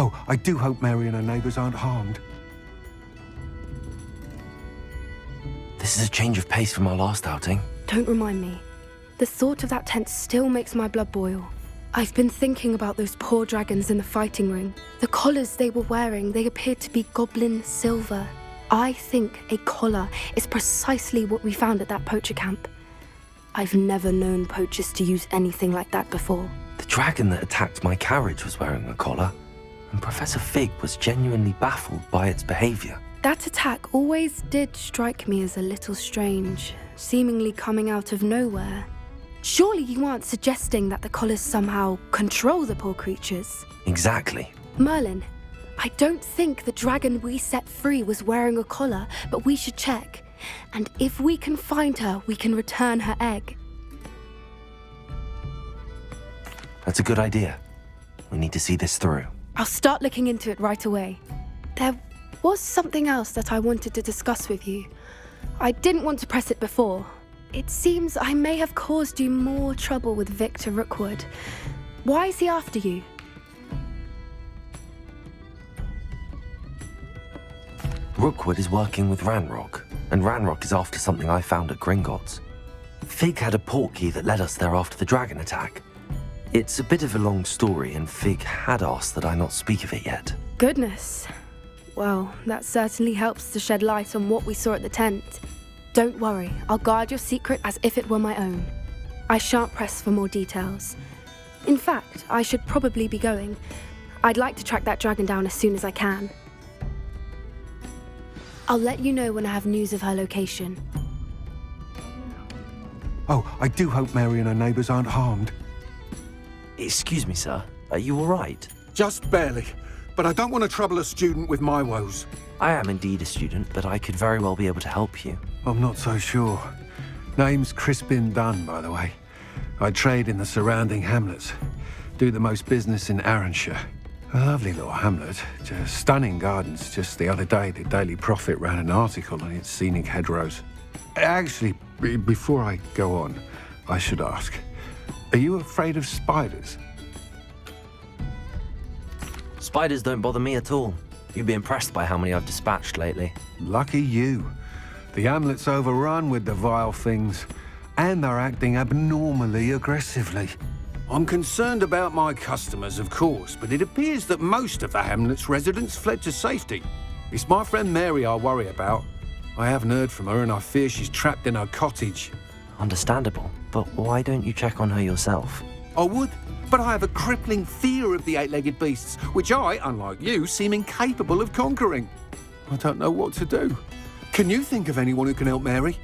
Oh, I do hope Mary and her neighbours aren't harmed. This is a change of pace from our last outing. Don't remind me. The thought of that tent still makes my blood boil. I've been thinking about those poor dragons in the fighting ring. The collars they were wearing, they appeared to be goblin silver. I think a collar is precisely what we found at that poacher camp. I've never known poachers to use anything like that before. The dragon that attacked my carriage was wearing a collar, and Professor Fig was genuinely baffled by its behaviour. That attack always did strike me as a little strange, seemingly coming out of nowhere. Surely you aren't suggesting that the collars somehow control the poor creatures? Exactly. Merlin, I don't think the dragon we set free was wearing a collar, but we should check. And if we can find her, we can return her egg. That's a good idea. We need to see this through. I'll start looking into it right away. There was something else that I wanted to discuss with you. I didn't want to press it before. It seems I may have caused you more trouble with Victor Rookwood. Why is he after you? Rookwood is working with Ranrock, and Ranrock is after something I found at Gringotts. Fig had a portkey that led us there after the dragon attack. It's a bit of a long story, and Fig had asked that I not speak of it yet. Goodness. Well, that certainly helps to shed light on what we saw at the tent. Don't worry, I'll guard your secret as if it were my own. I shan't press for more details. In fact, I should probably be going. I'd like to track that dragon down as soon as I can. I'll let you know when I have news of her location. Oh, I do hope Mary and her neighbours aren't harmed. Excuse me, sir. Are you all right? Just barely. But I don't want to trouble a student with my woes. I am indeed a student, but I could very well be able to help you. I'm not so sure. Name's Crispin Dunn, by the way. I trade in the surrounding hamlets. Do the most business in Arranshire. A lovely little hamlet. Just stunning gardens. Just the other day, the Daily Prophet ran an article on its scenic hedgerows. Actually, before I go on, I should ask, are you afraid of spiders? Spiders don't bother me at all. You'd be impressed by how many I've dispatched lately. Lucky you. The hamlet's overrun with the vile things, and they're acting abnormally aggressively. I'm concerned about my customers, of course, but it appears that most of the hamlet's residents fled to safety. It's my friend Mary I worry about. I haven't heard from her, and I fear she's trapped in her cottage. Understandable, but why don't you check on her yourself? I would, but I have a crippling fear of the eight-legged beasts, which I, unlike you, seem incapable of conquering. I don't know what to do. Can you think of anyone who can help Mary?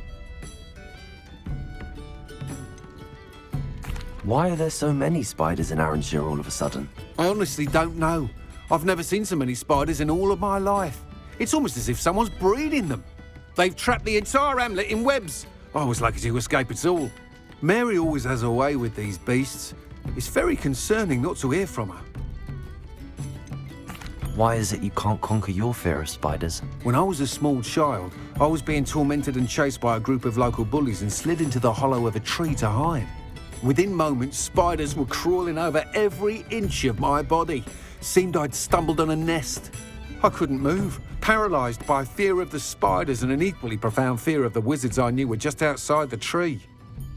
Why are there so many spiders in Arranshire all of a sudden? I honestly don't know. I've never seen so many spiders in all of my life. It's almost as if someone's breeding them. They've trapped the entire hamlet in webs. I was lucky to escape it all. Mary always has a way with these beasts. It's very concerning not to hear from her. Why is it you can't conquer your fear of spiders? When I was a small child, I was being tormented and chased by a group of local bullies and slid into the hollow of a tree to hide. Within moments, spiders were crawling over every inch of my body. Seemed I'd stumbled on a nest. I couldn't move, paralysed by fear of the spiders and an equally profound fear of the wizards I knew were just outside the tree.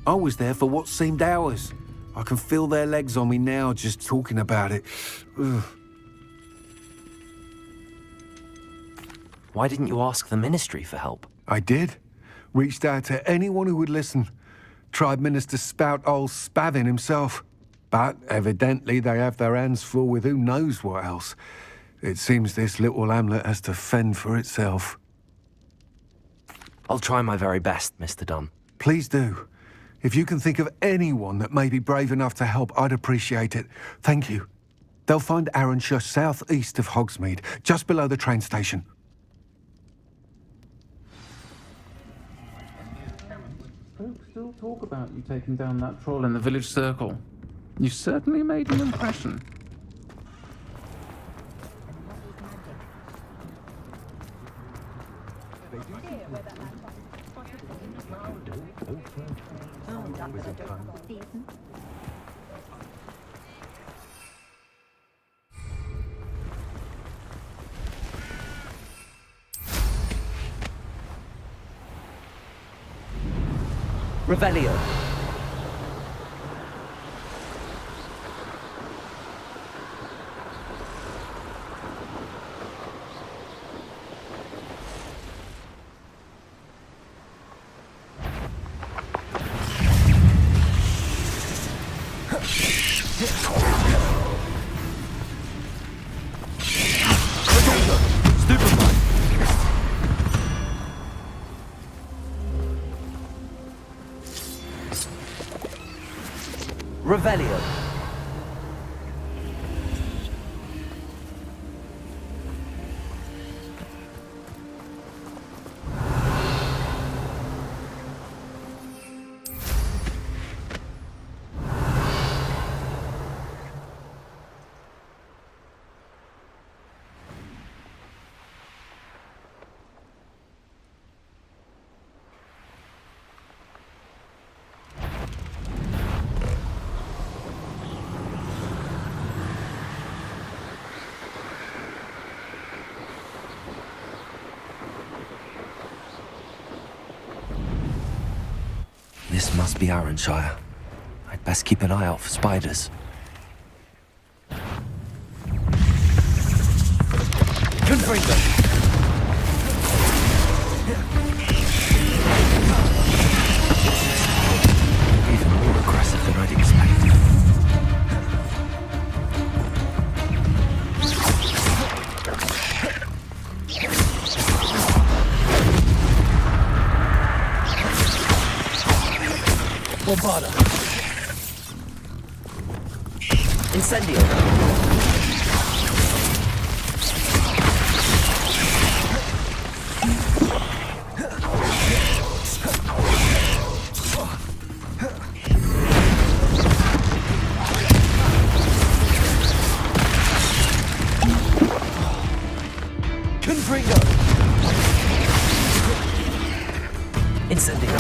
I was there for what seemed hours. I can feel their legs on me now just talking about it. Ugh. Why didn't you ask the ministry for help? I did. Reached out to anyone who would listen. Tried Minister Spout old Spavin himself. But evidently they have their hands full with who knows what else. It seems this little hamlet has to fend for itself. I'll try my very best, Mr. Dunn. Please do. If you can think of anyone that may be brave enough to help, I'd appreciate it. Thank you. They'll find Arranshire southeast of Hogsmeade, just below the train station. Folks still talk about you taking down that troll in the village circle. You certainly made an impression. Revelio. Revelio. This must be Arranshire. I'd best keep an eye out for spiders. Confringo! Even more aggressive than I'd expected. Bombarda. Incendio. Confringo. Incendio.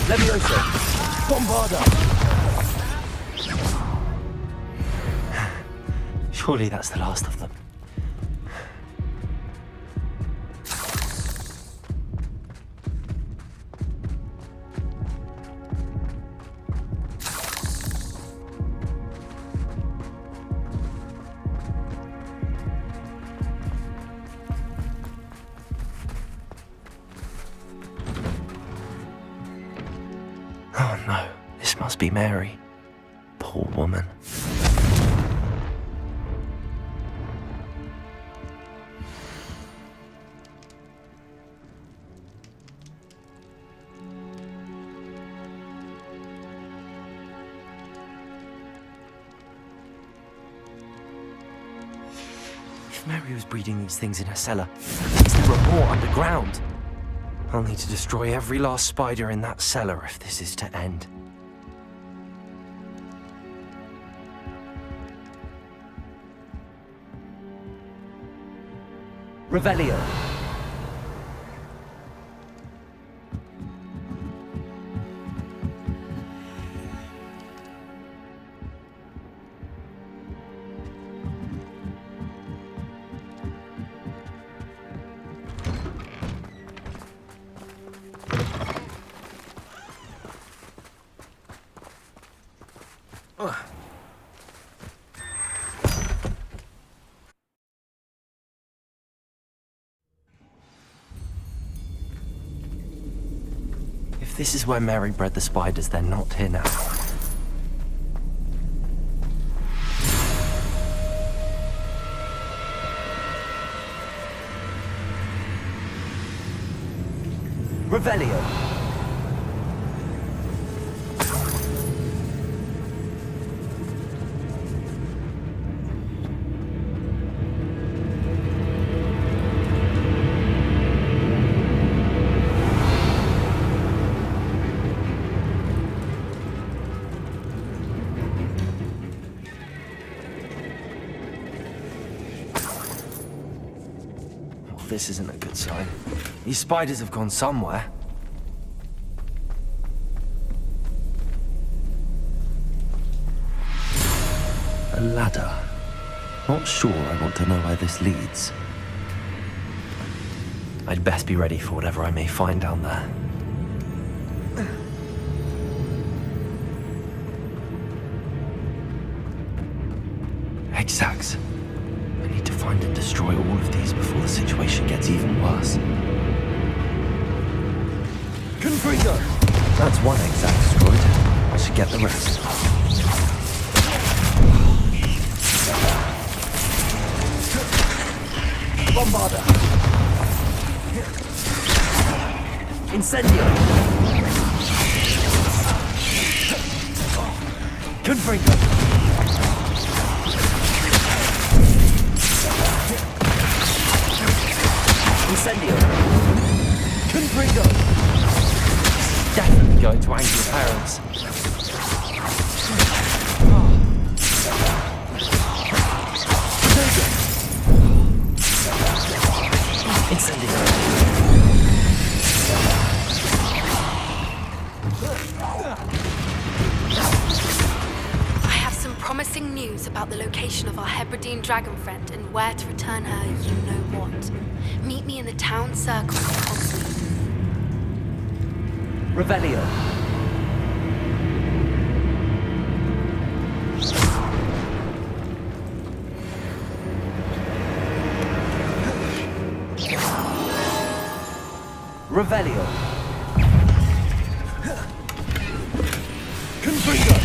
Levioso! Bombarda! Surely that's the last of them. Oh no, this must be Mary. Poor woman. If Mary was breeding these things in her cellar, is there a more underground? I'll need to destroy every last spider in that cellar if this is to end. Revelio. If this is where Mary bred the spiders, they're not here now. Revelio. This isn't a good sign. These spiders have gone somewhere. A ladder. Not sure I want to know where this leads. I'd best be ready for whatever I may find down there. Exacts. I need to find and destroy all of these before the situation gets even worse. Confringo! That's one exact destroyed. I should get the rest. Bombarda! Incendio! Confringo! Incendio! Confringo! Definitely going to angry parents. Incendio! I have some promising news about the location of our Hebridean dragon friend and where to return her you-know-what. Meet me in the town circle of Hogsmeade. Revelio! Revelio! Confringo!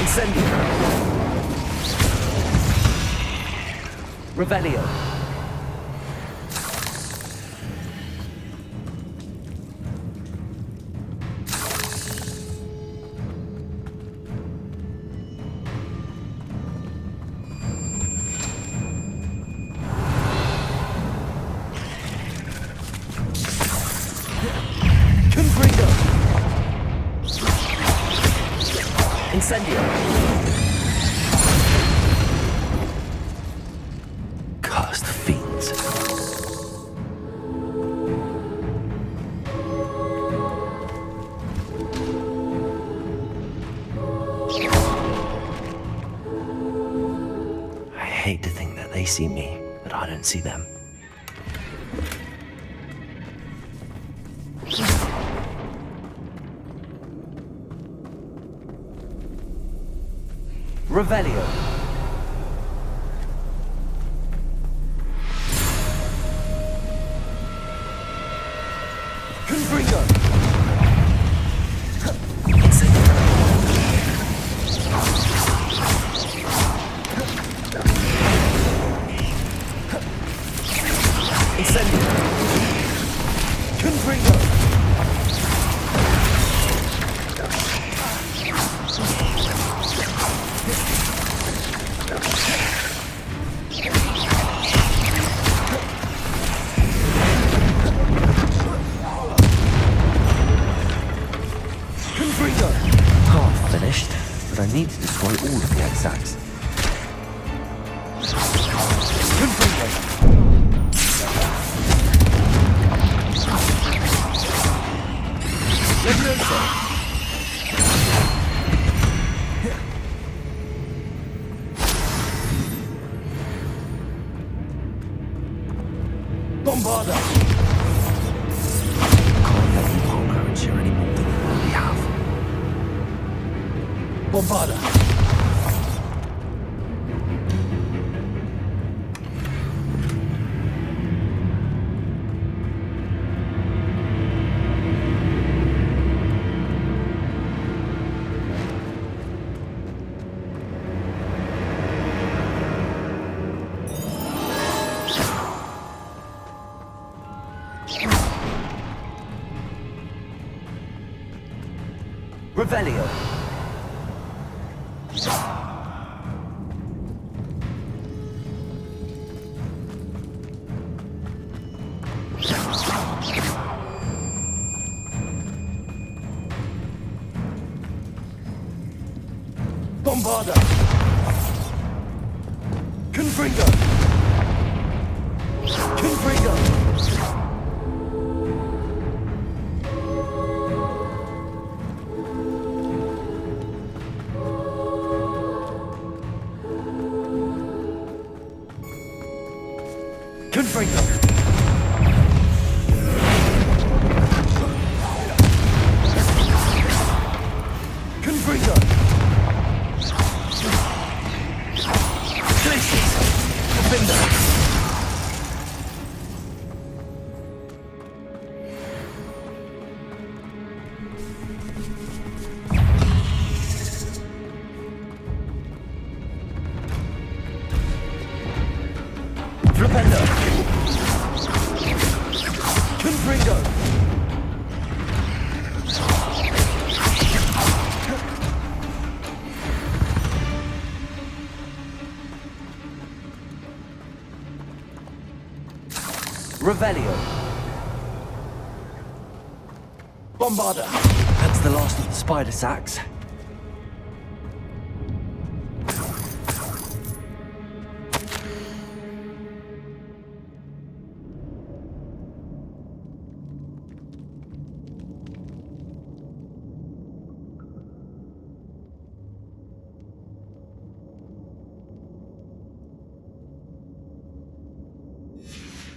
Incendio! Revelio! Confringo! Incendio! Cursed fiends. I hate to think that they see me, but I don't see them. Revelio! Confringo! Incendio! Incendio! Confringo! Confringo! Half finished, but I need to destroy all of the exacts. Confringo! Levioso! Bombarda! Can't let them palm her and share any more than we already have. Bombarda! Revelio! Bombarda! Confringo! Confringo! Confringo. Confringo. Glacius. Defender. Flipendo. Confringo. Revelio. Bombarda. That's the last of the spider sacks.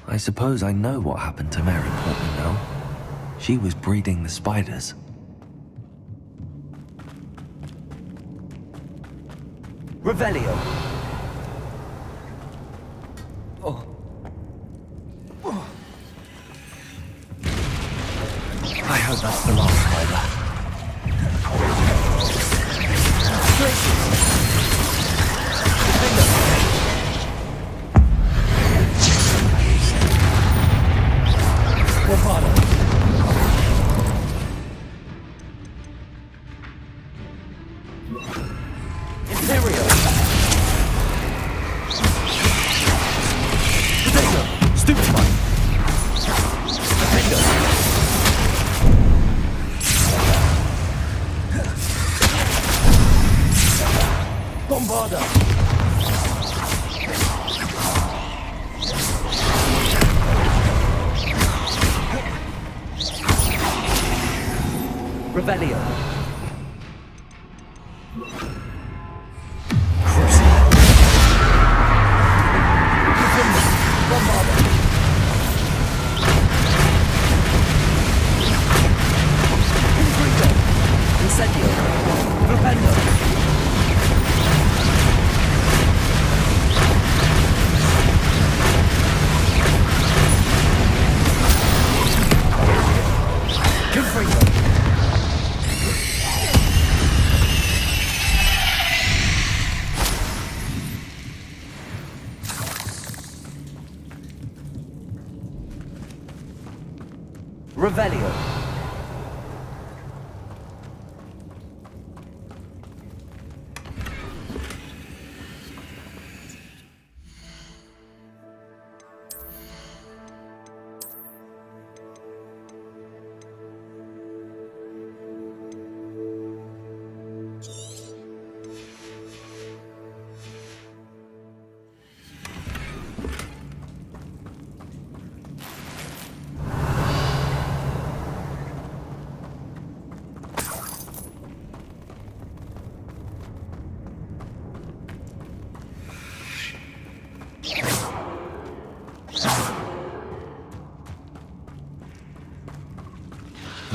I suppose I know what happened to Mary Portman now. She was breeding the spiders. Revelio. I hope that's the last spider. Bombarda. Imperio. Defender. Stupefy. Defender. Bombarda. Revelio. Bombarda. Confringo. Incendio. Flipendo. Confringo. Revelio.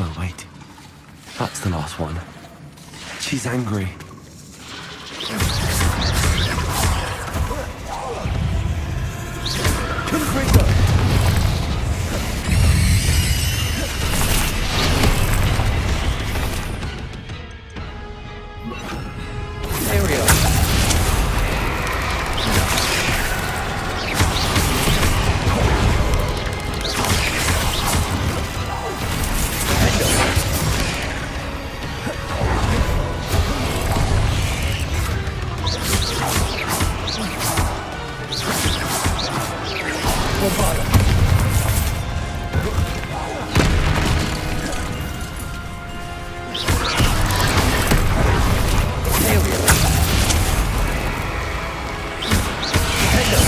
Oh, wait. That's the last one. She's angry. Confringo. Imperio. Bombarda. Imperio. Defender.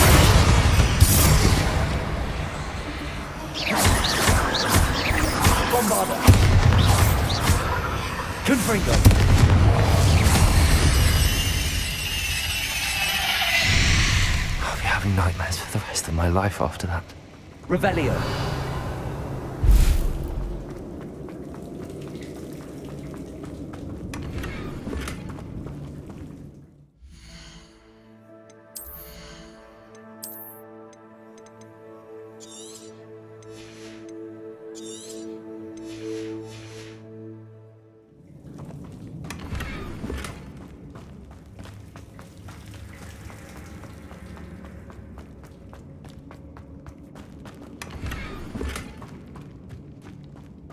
Bombarda. Confringo. Oh, having nightmares for the rest of my life after that. Revelio.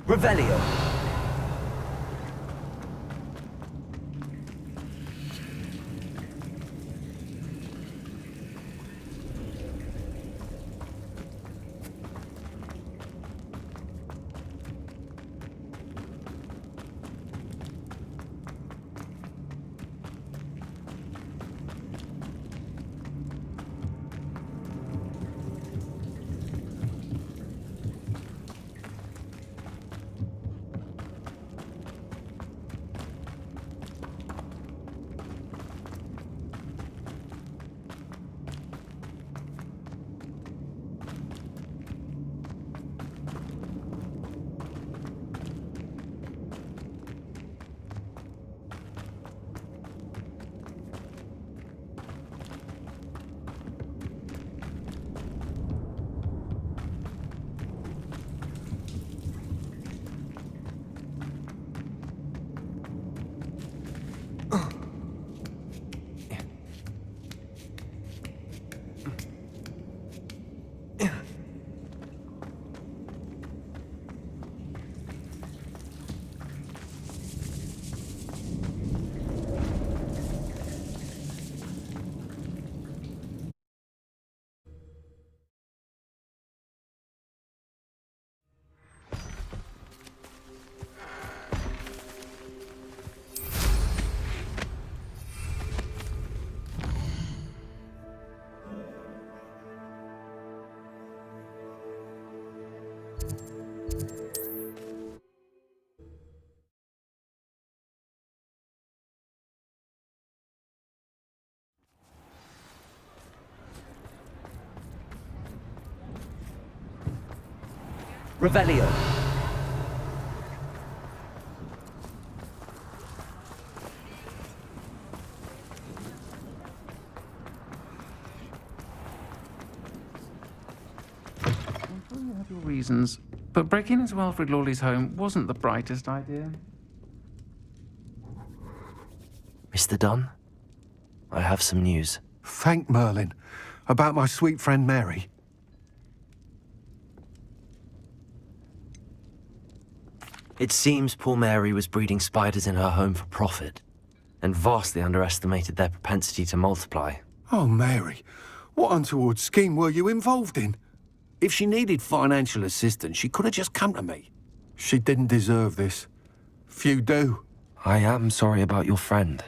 Revelio. Revelio. I'm sure you have your reasons, but breaking into Alfred Lawley's home wasn't the brightest idea. Mr. Dunn, I have some news. Thank Merlin. About my sweet friend Mary. It seems poor Mary was breeding spiders in her home for profit, and vastly underestimated their propensity to multiply. Oh, Mary, what untoward scheme were you involved in? If she needed financial assistance, she could have just come to me. She didn't deserve this. Few do. I am sorry about your friend,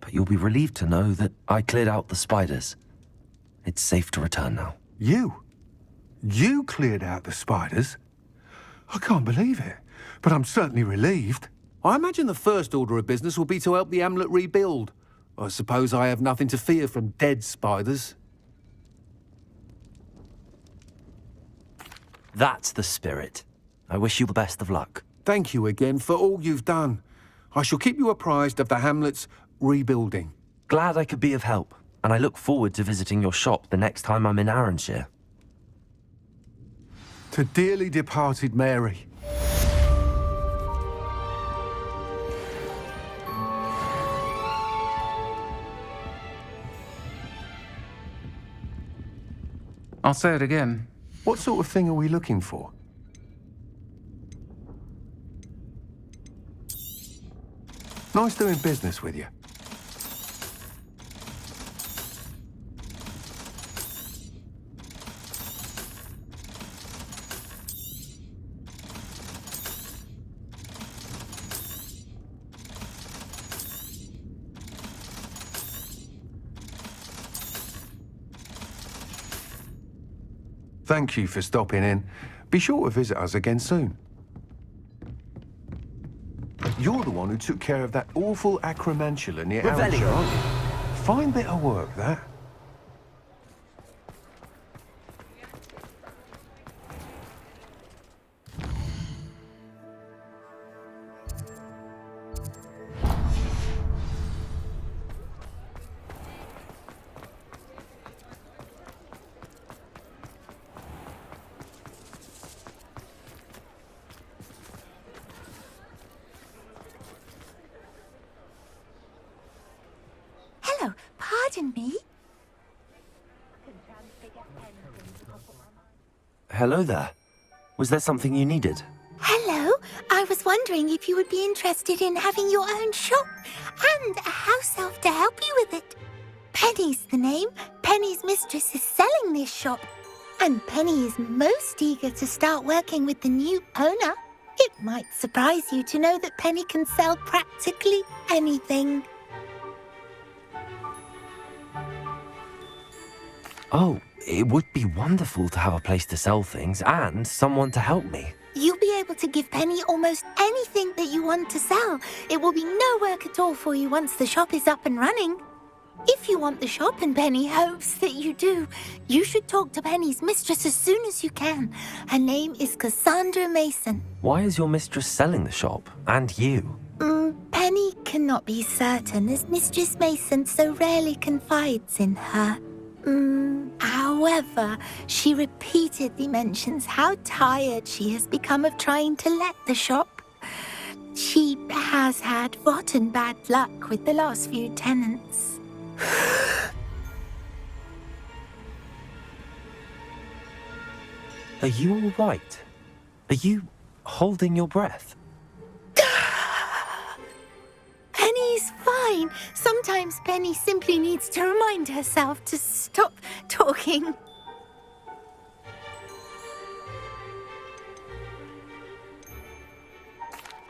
but you'll be relieved to know that I cleared out the spiders. It's safe to return now. You? You cleared out the spiders? I can't believe it, but I'm certainly relieved. I imagine the first order of business will be to help the amulet rebuild. I suppose I have nothing to fear from dead spiders. That's the spirit. I wish you the best of luck. Thank you again for all you've done. I shall keep you apprised of the hamlet's rebuilding. Glad I could be of help, and I look forward to visiting your shop the next time I'm in Arranshire. To dearly departed Mary. I'll say it again. What sort of thing are we looking for? Nice doing business with you. Thank you for stopping in. Be sure to visit us again soon. You're the one who took care of that awful acromantula near Revelio. Arranshire, aren't you? Fine bit of work, that. Pardon me? Hello there. Was there something you needed? Hello. I was wondering if you would be interested in having your own shop and a house elf to help you with it. Penny's the name. Penny's mistress is selling this shop. And Penny is most eager to start working with the new owner. It might surprise you to know that Penny can sell practically anything. Oh, it would be wonderful to have a place to sell things and someone to help me. You'll be able to give Penny almost anything that you want to sell. It will be no work at all for you once the shop is up and running. If you want the shop, and Penny hopes that you do, you should talk to Penny's mistress as soon as you can. Her name is Cassandra Mason. Why is your mistress selling the shop? And you? Penny cannot be certain, as Mistress Mason so rarely confides in her. However, she repeatedly mentions how tired she has become of trying to let the shop. She has had rotten bad luck with the last few tenants. Are you all right? Are you holding your breath? Penny's fine. Sometimes Penny simply needs to remind herself to stop talking.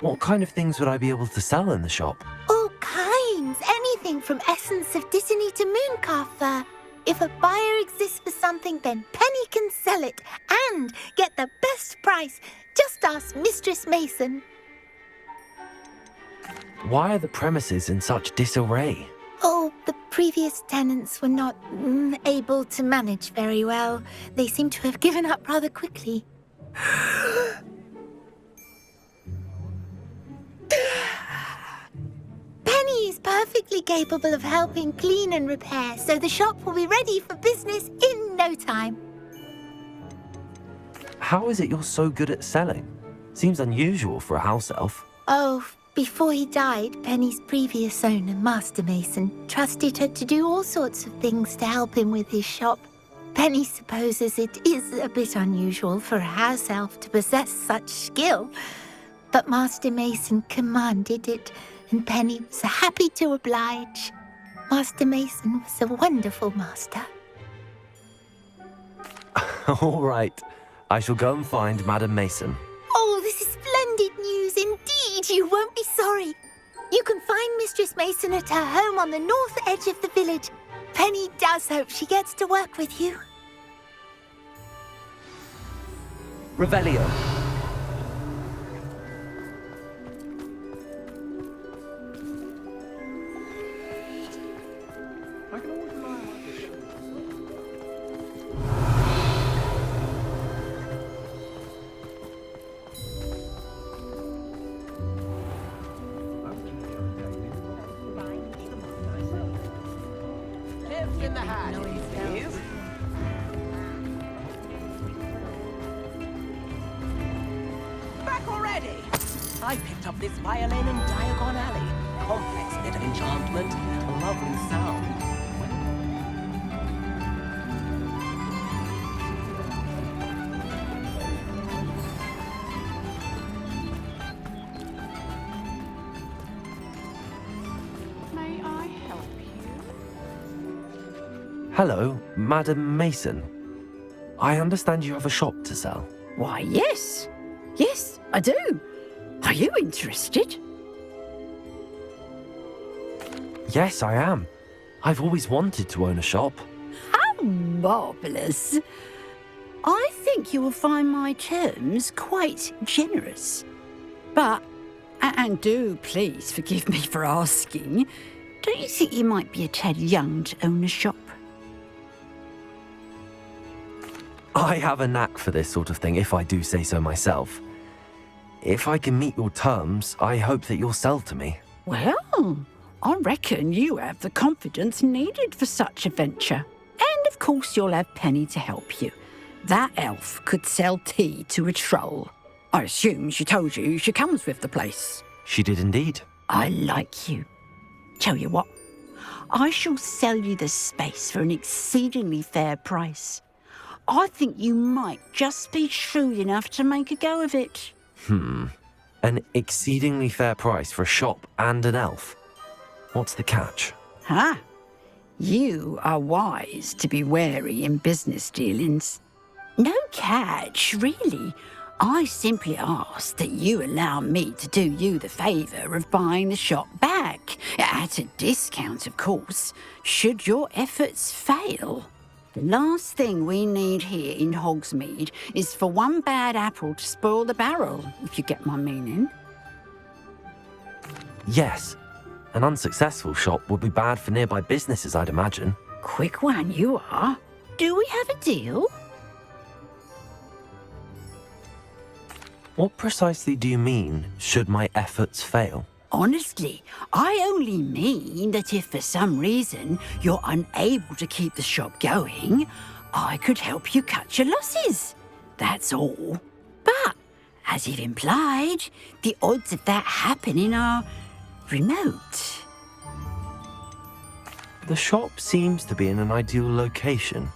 What kind of things would I be able to sell in the shop? All kinds. Anything from essence of Disney to mooncalf fur. If a buyer exists for something, then Penny can sell it and get the best price. Just ask Mistress Mason. Why are the premises in such disarray? Oh, the previous tenants were not able to manage very well. They seem to have given up rather quickly. Penny is perfectly capable of helping clean and repair, so the shop will be ready for business in no time. How is it you're so good at selling? Seems unusual for a house elf. Oh, before he died, Penny's previous owner, Master Mason, trusted her to do all sorts of things to help him with his shop. Penny supposes it is a bit unusual for a house elf to possess such skill, but Master Mason commanded it, and Penny was happy to oblige. Master Mason was a wonderful master. All right. I shall go and find Madam Mason. Oh, this is splendid news indeed. You won't be sorry. You can find Mistress Mason at her home on the north edge of the village. Penny does hope she gets to work with you. Revelio. I can always rely on this. Lives in the hat, please. Back already! I picked up this violin in Diagon Alley. Complex bit of enchantment, a lovely sound. May I help you? Hello, Madam Mason. I understand you have a shop to sell. Why, yes. Yes, I do. Are you interested? Yes, I am. I've always wanted to own a shop. How marvellous. I think you will find my terms quite generous. But, and do please forgive me for asking, don't you think you might be a tad young to own a shop? I have a knack for this sort of thing, if I do say so myself. If I can meet your terms, I hope that you'll sell to me. Well, I reckon you have the confidence needed for such a venture. And of course you'll have Penny to help you. That elf could sell tea to a troll. I assume she told you she comes with the place. She did indeed. I like you. Tell you what, I shall sell you the space for an exceedingly fair price. I think you might just be shrewd enough to make a go of it. An exceedingly fair price for a shop and an elf. What's the catch? Ha! You are wise to be wary in business dealings. No catch, really. I simply ask that you allow me to do you the favour of buying the shop back, at a discount, of course, should your efforts fail. The last thing we need here in Hogsmeade is for one bad apple to spoil the barrel, if you get my meaning. Yes. An unsuccessful shop would be bad for nearby businesses, I'd imagine. Quick one you are. Do we have a deal? What precisely do you mean, should my efforts fail? Honestly, I only mean that if for some reason you're unable to keep the shop going, I could help you cut your losses. That's all. But, as you've implied, the odds of that happening are remote. The shop seems to be in an ideal location.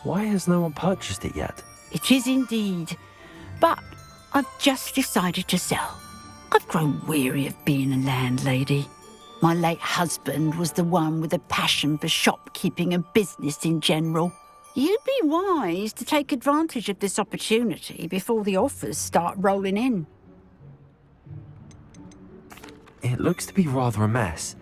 Why has no one purchased it yet? It is indeed. But I've just decided to sell. I've grown weary of being a landlady. My late husband was the one with a passion for shopkeeping and business in general. You'd be wise to take advantage of this opportunity before the offers start rolling in. It looks to be rather a mess.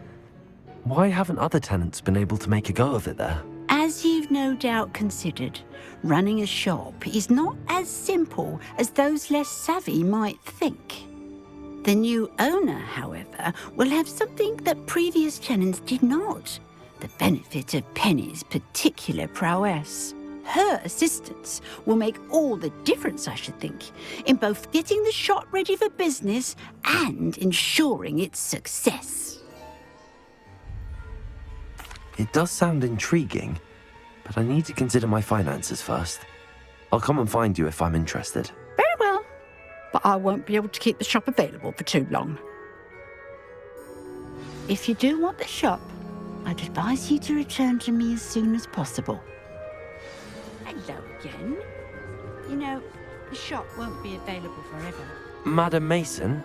Why haven't other tenants been able to make a go of it there? As you've no doubt considered, running a shop is not as simple as those less savvy might think. The new owner, however, will have something that previous tenants did not: the benefit of Penny's particular prowess. Her assistance will make all the difference, I should think, in both getting the shop ready for business and ensuring its success. It does sound intriguing, but I need to consider my finances first. I'll come and find you if I'm interested. Very well, but I won't be able to keep the shop available for too long. If you do want the shop, I'd advise you to return to me as soon as possible. Hello again. You know, the shop won't be available forever. Madam Mason,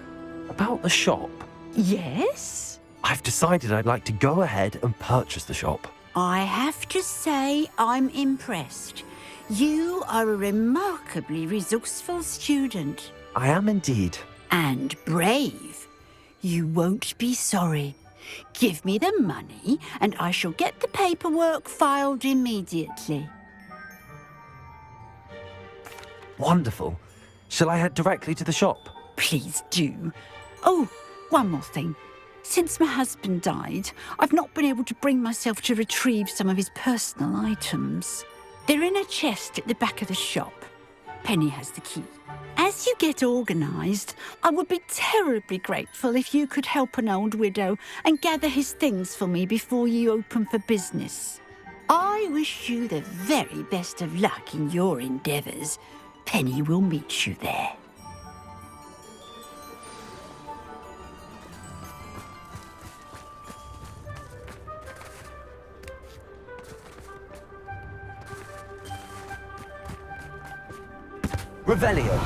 about the shop. Yes? I've decided I'd like to go ahead and purchase the shop. I have to say I'm impressed. You are a remarkably resourceful student. I am indeed. And brave. You won't be sorry. Give me the money and I shall get the paperwork filed immediately. Wonderful. Shall I head directly to the shop? Please do. Oh, one more thing. Since my husband died, I've not been able to bring myself to retrieve some of his personal items. They're in a chest at the back of the shop. Penny has the key. As you get organised, I would be terribly grateful if you could help an old widow and gather his things for me before you open for business. I wish you the very best of luck in your endeavours. Penny will meet you there. Revelio.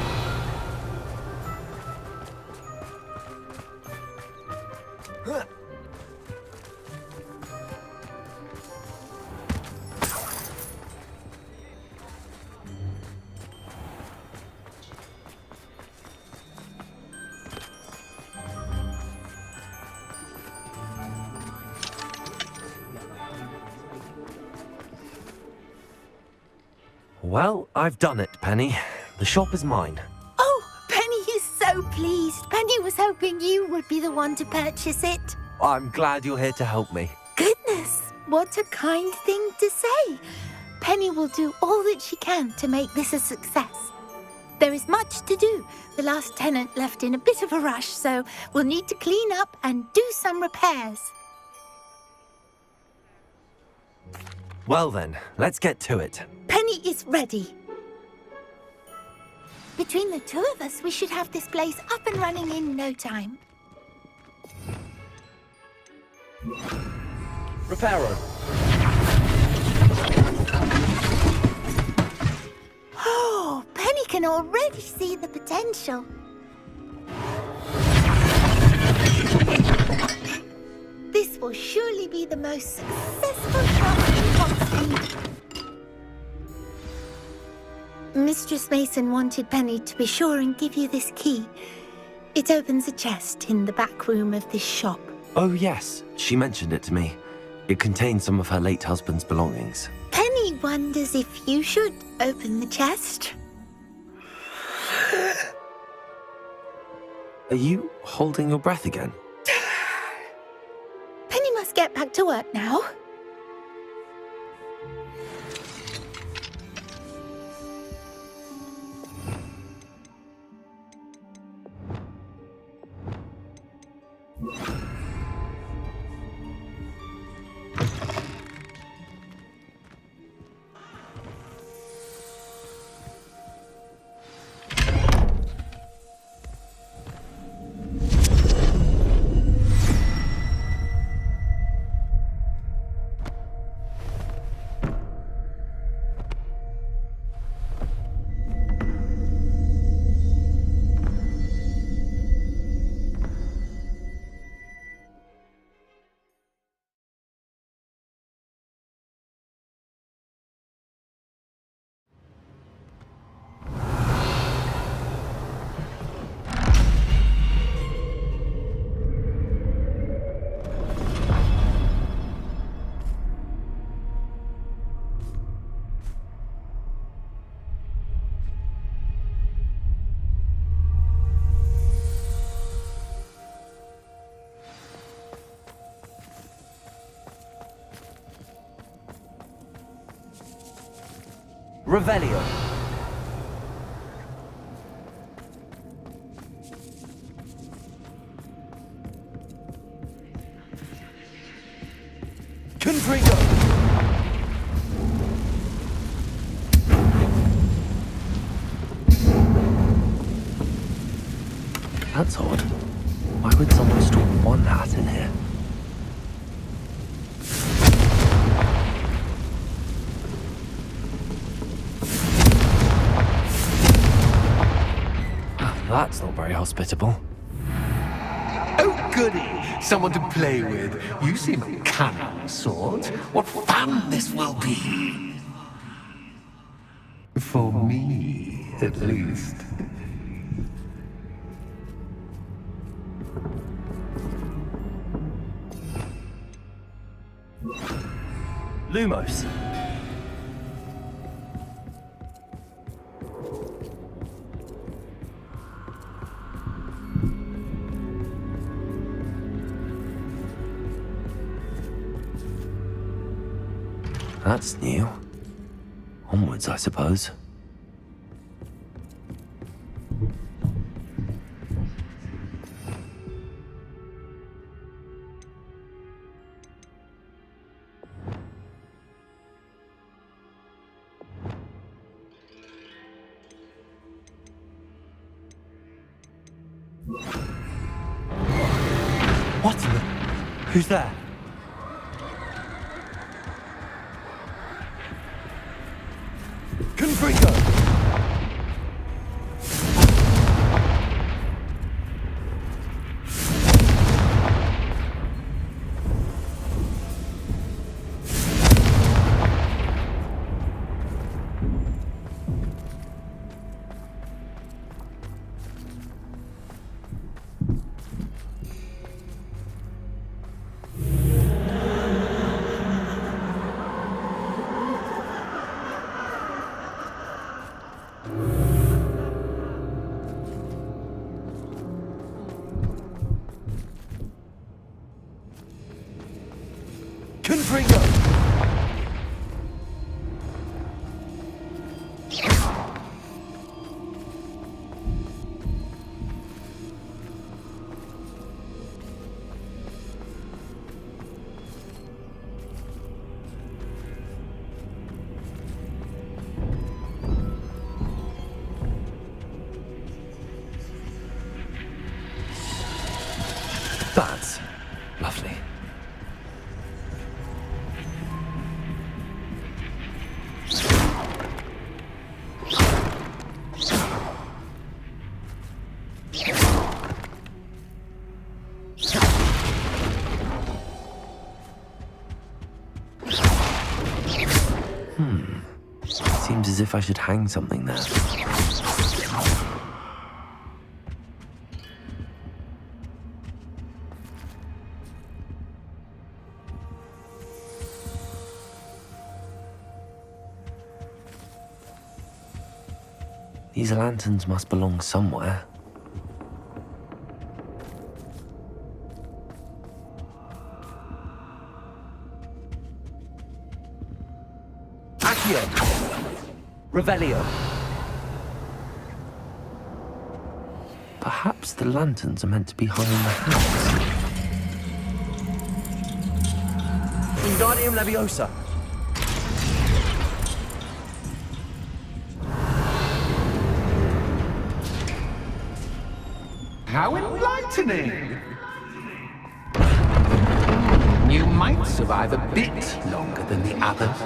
Well, I've done it, Penny. The shop is mine. Oh, Penny is so pleased. Penny was hoping you would be the one to purchase it. I'm glad you're here to help me. Goodness, what a kind thing to say. Penny will do all that she can to make this a success. There is much to do. The last tenant left in a bit of a rush, so we'll need to clean up and do some repairs. Well then, let's get to it. Penny is ready. Between the two of us, we should have this place up and running in no time. Reparo. Oh, Penny can already see the potential. This will surely be the most successful shop in Hogsmeade. Mistress Mason wanted Penny to be sure and give you this key. It opens a chest in the back room of this shop. Oh, yes. She mentioned it to me. It contains some of her late husband's belongings. Penny wonders if you should open the chest. Are you holding your breath again? Penny must get back to work now. Revelio. Confringo. That's odd. Why would someone store one hat in here? That's not very hospitable. Oh, goody! Someone to play with. You seem a cunning sort. What fun this will be! For me, at least. Lumos. That's new. Onwards, I suppose. What in the... Who's there? Confringo. Confringo. That's lovely. Seems as if I should hang something there. These lanterns must belong somewhere. Accio. Revelio. Perhaps the lanterns are meant to be hung in the house. Wingardium Leviosa. How enlightening! You might survive a bit longer than the others.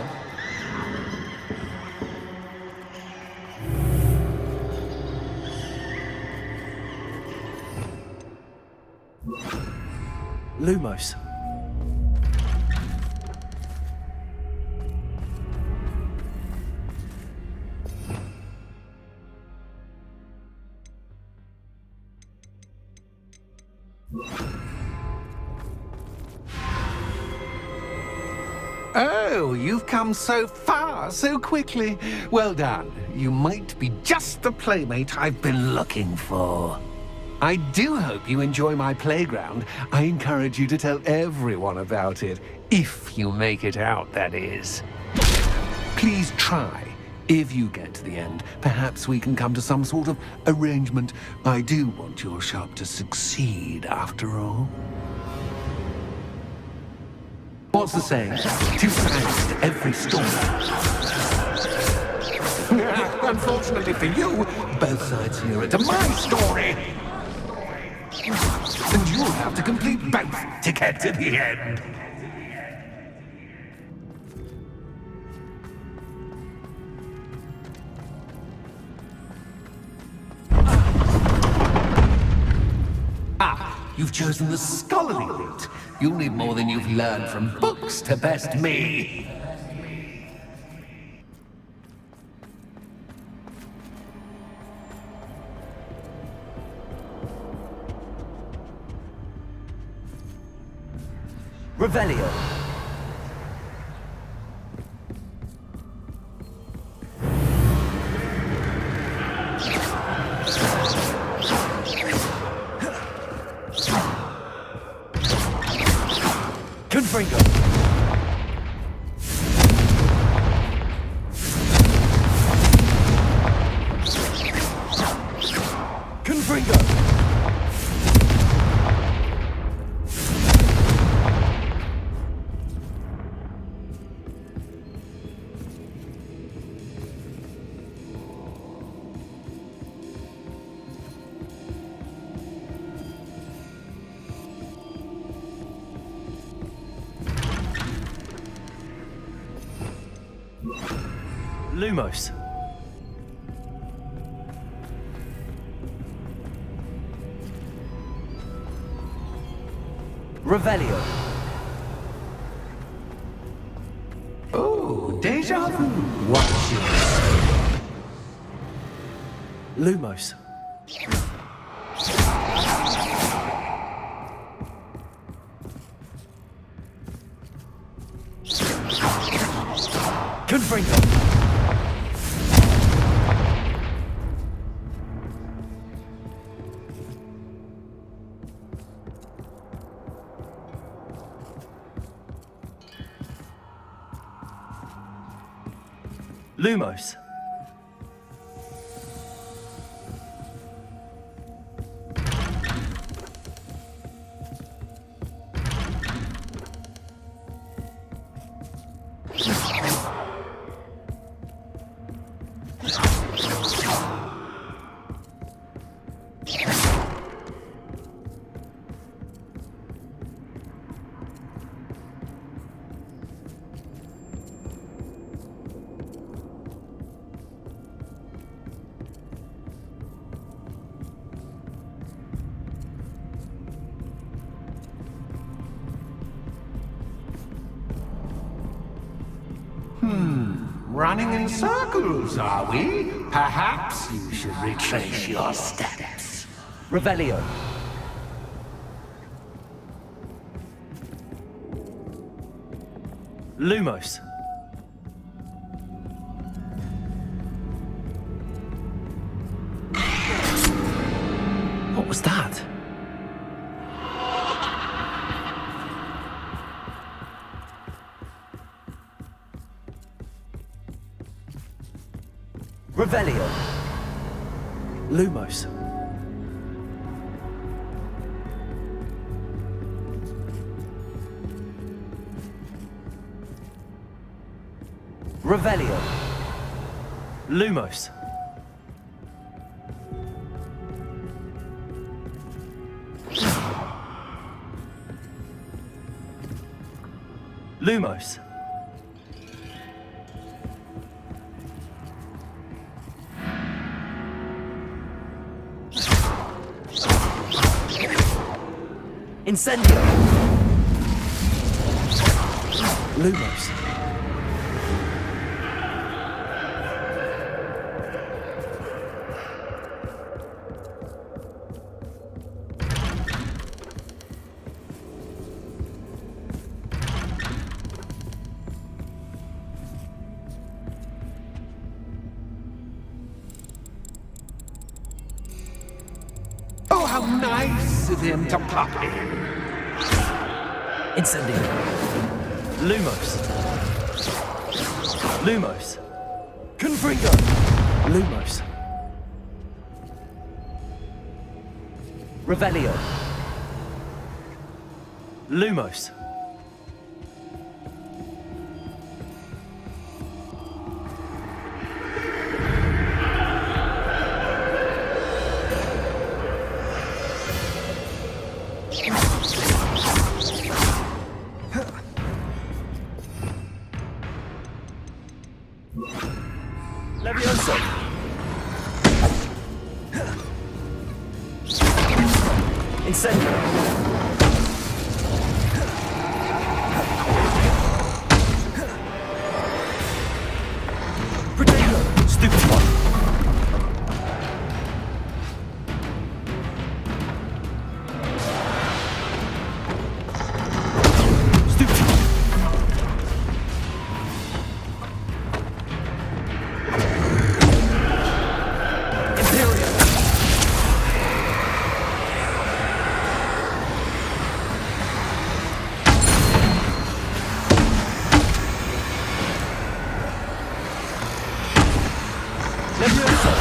Lumos. Oh, you've come so far so quickly. Well done. You might be just the playmate I've been looking for. I do hope you enjoy my playground. I encourage you to tell everyone about it. If you make it out, that is. Please try. If you get to the end, perhaps we can come to some sort of arrangement. I do want your shop to succeed, after all. What's the saying? Two sides to every story. Unfortunately for you, both sides hear it to my story. And you'll have to complete both to get to the end. Ah, you've chosen the scholarly route. You'll need more than you've learned from books to best me. Revelio. Confringo. Confringo. Lumos. Revelio. Oh, deja vu. Watch it. Lumos. Confringo. Lumos. Running in circles, are we? Perhaps you should retrace your steps. Revelio. Lumos. What was that? Revelio. Lumos. Revelio. Lumos. Lumos. Incendio. Lumos. Oh, how nice of him to pop in. Incendio. Lumos. Lumos. Confringo. Lumos. Revelio. Lumos. Levioso. Incendio. Protego. Stupid one. Stupid one. Levioso.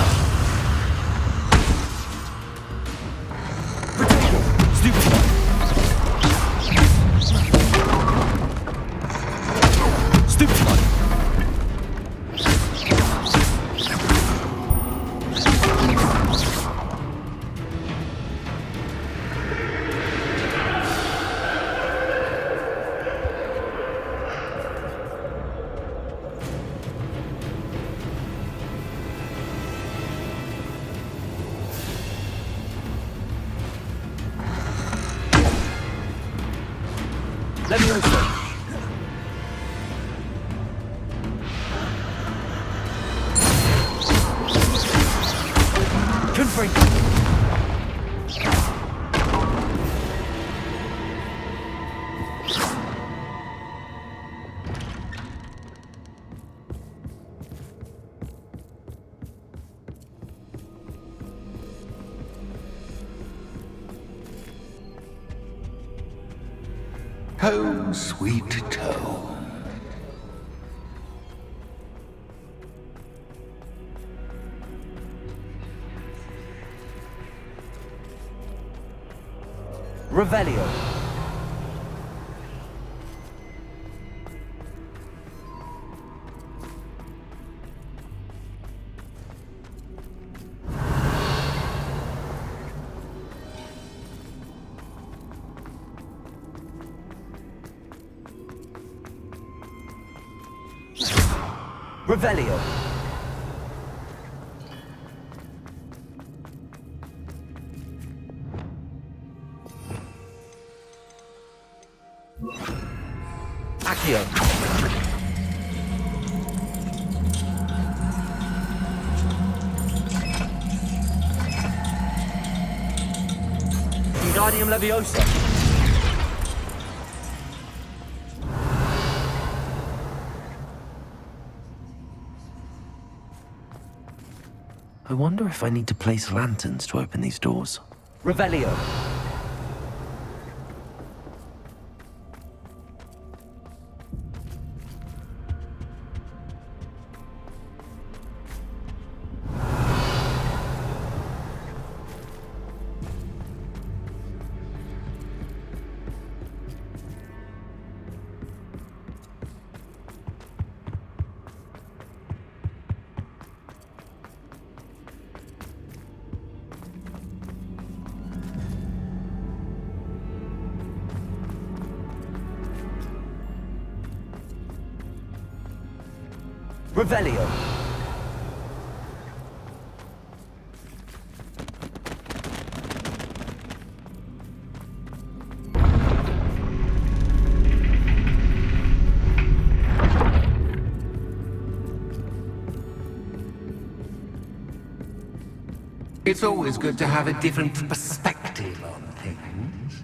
Protego. Stupid one. Stupid one. Levioso. Confringo. Home, sweet home. Revelio. Revelio. Accio. Wingardium Leviosa. I wonder if I need to place lanterns to open these doors. Revelio. Revelio. It's always good to have a different perspective on things.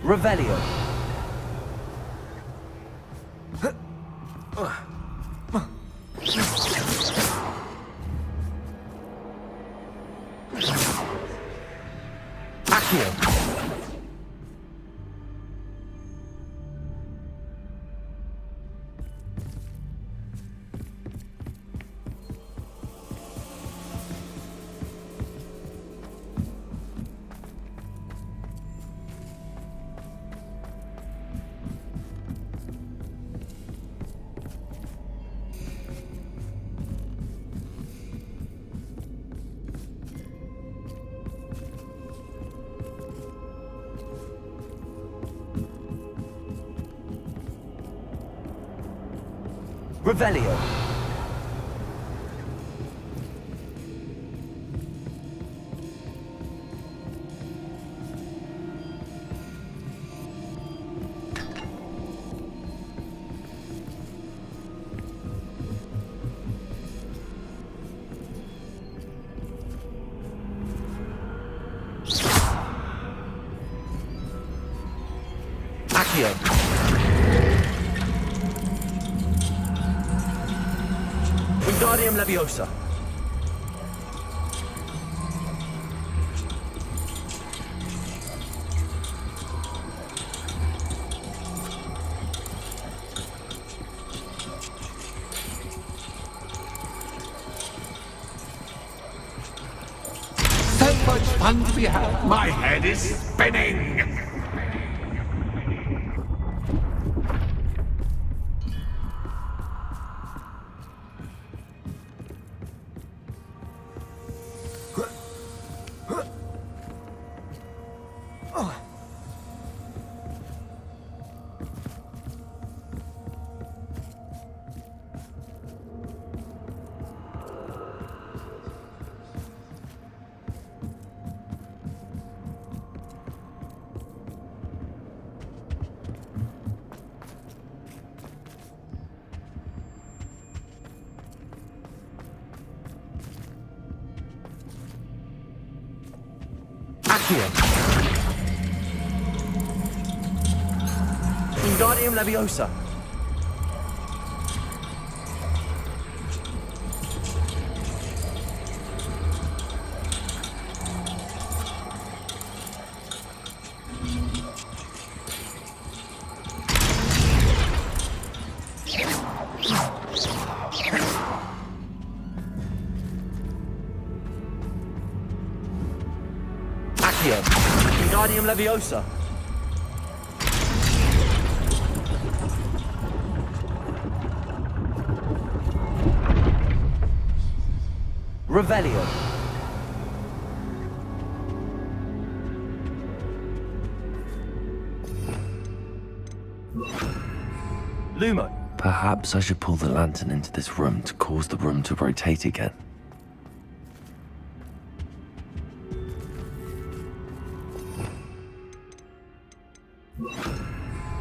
Revelio. Accio. Revelio. Accio. Wingardium Leviosa. So much fun to be had. My head is spinning. Accio. Wingardium Leviosa. Accio. Wingardium Leviosa. Revelio. Lumo. Perhaps I should pull the lantern into this room to cause the room to rotate again.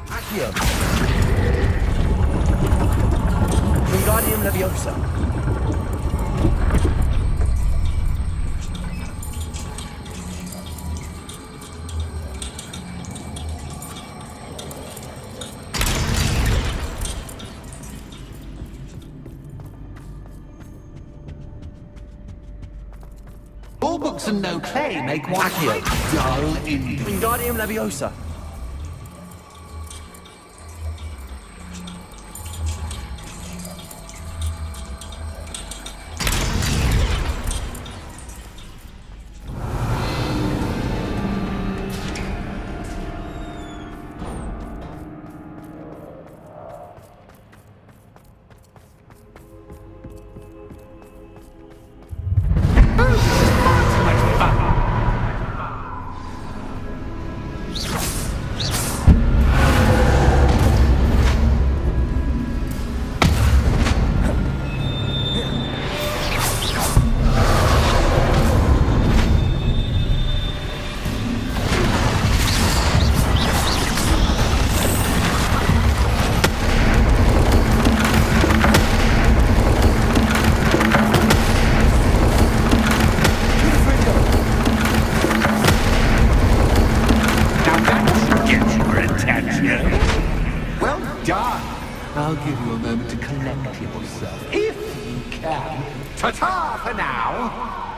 Accio. Wingardium Leviosa. All books and no play make one Accio. dull indeed. Wingardium Leviosa. Well done. I'll give you a moment to collect yourself, if you can. Ta-ta for now.